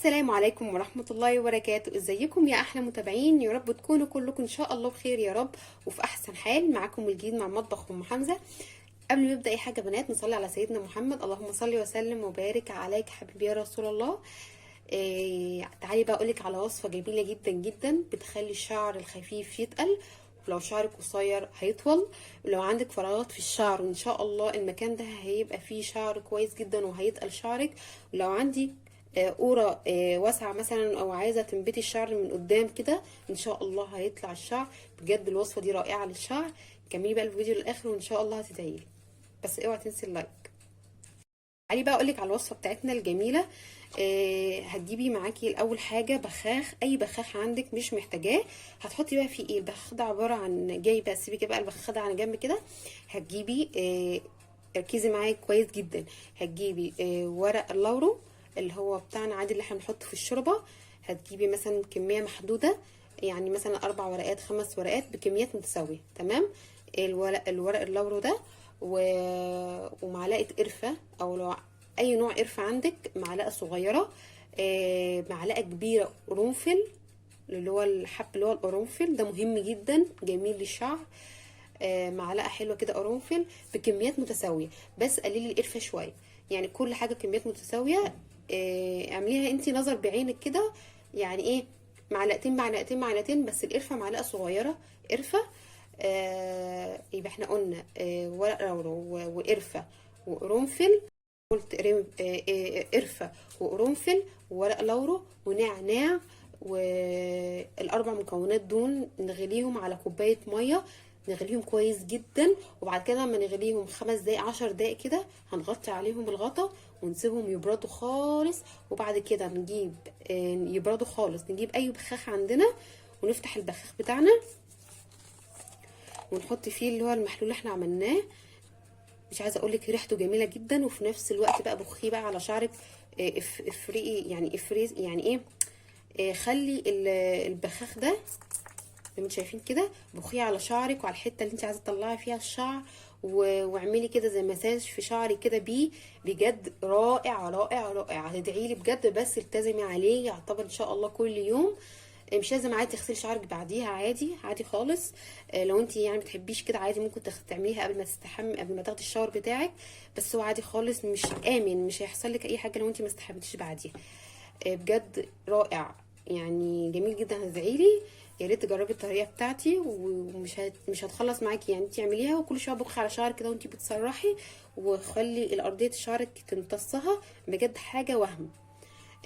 السلام عليكم ورحمة الله وبركاته. ازيكم يا احلى متابعين؟ يا رب تكونوا كلكم ان شاء الله بخير يا رب وفي احسن حال. معاكم الجديد مع مطبخ ام حمزة. قبل ما نبدا اي حاجه بنات نصلي على سيدنا محمد. اللهم صل وسلم وبارك عليك حبيبي يا رسول الله. تعالي بقى اقولك على وصفه جميله جدا جدا بتخلي الشعر الخفيف يتقل، ولو شعرك قصير هيطول، ولو عندك فراغات في الشعر وان شاء الله المكان ده هيبقى فيه شعر كويس جدا وهيتقل شعرك. ولو عندي قورة واسعة مثلا او عايزة تنبتي الشعر من قدام كده ان شاء الله هيطلع الشعر. بجد الوصفة دي رائعة للشعر. كملي بقى الفيديو للاخر وان شاء الله هتدعيلي، بس اوعي تنسي اللايك. تعالي بقى اقولك على الوصفة بتاعتنا الجميلة. هتجيبي معاكي الاول حاجة بخاخ، اي بخاخ عندك مش محتاجاه. هتحطي بقى فيه ايه؟ البخاخ ده عبارة عن جايبه، سيبي بقى البخاخ ده على جنب كده. هتجيبي ركزي معايا كويس جدا. هتجيبي ورق اللورو اللي هو بتاعنا عادي اللي احنا بنحطه في الشوربه. هتجيبي مثلا كميه محدوده، يعني مثلا 4 ورقات 5 ورقات بكميات متساويه. تمام. الورق اللورو ده ومعلقه قرفه، او لو اي نوع قرفه عندك معلقه صغيره. معلقه كبيره قرنفل اللي هو الحب اللي هو القرنفل ده مهم جدا جميل للشعر. معلقه حلوه كده قرنفل بكميات متساويه، بس قللي القرفه شويه. يعني كل حاجه كميات متساويه. اعمليها انتي نظر بعينك كده. يعني ايه؟ معلقتين معلقتين معلقتين، بس القرفه معلقه صغيره قرفه. يبقى احنا قلنا ورق لورو وقرفه وقرنفل. قلت قرفه وقرنفل وورق لورو ونعناع، والاربع مكونات دول نغليهم على كوبايه ميه، نغليهم كويس جدا. وبعد كده لما نغليهم 5 دقايق 10 دقايق كده هنغطي عليهم الغطا ونسيبهم يبردوا خالص. وبعد كده نجيب يبردوا خالص، نجيب اي بخاخ عندنا ونفتح البخاخ بتاعنا ونحط فيه اللي هو المحلول اللي احنا عملناه. مش عايزه اقول لك ريحته جميله جدا، وفي نفس الوقت بقى بخيه بقى على شعرك. افرقي يعني افريز يعني ايه. خلي البخاخ ده زي ما انتوا شايفين كده بخيه على شعرك وعلى الحته اللي انت عايزه تطلعي فيها الشعر، واعملي كده زي مساج في شعرك كده بيه. بجد رائع رائع رائع. هتدعي لي بجد، بس التزمي عليه. يعتبر ان شاء الله كل يوم. مش لازم عادي تغسلي شعرك بعديها، عادي عادي خالص. لو انت يعني بتحبيش كده عادي ممكن تعمليها قبل ما تستحمي، قبل ما تاخدي الشاور بتاعك. بس هو عادي خالص، مش امن، مش هيحصل لك اي حاجه لو انت ما استحميتيش بعديها. بجد رائع يعني جميل جدا. هتدعيلي يا ريت تجربي الطريقه بتاعتي، مش هتخلص معاكي. يعني انت اعمليها وكل شويه بخي على شعرك كده وانت بتسرحي، وخلي الارضيه شعرك تمتصها. بجد حاجه وهم.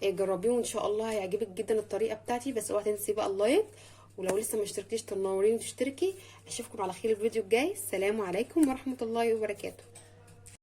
جربيه وان شاء الله هيعجبك جدا الطريقه بتاعتي. بس اوعي تنسي بقى اللايك، ولو لسه ما اشتركتيش تنوريني وتشتركي. اشوفكم على خير الفيديو الجاي. السلام عليكم ورحمه الله وبركاته.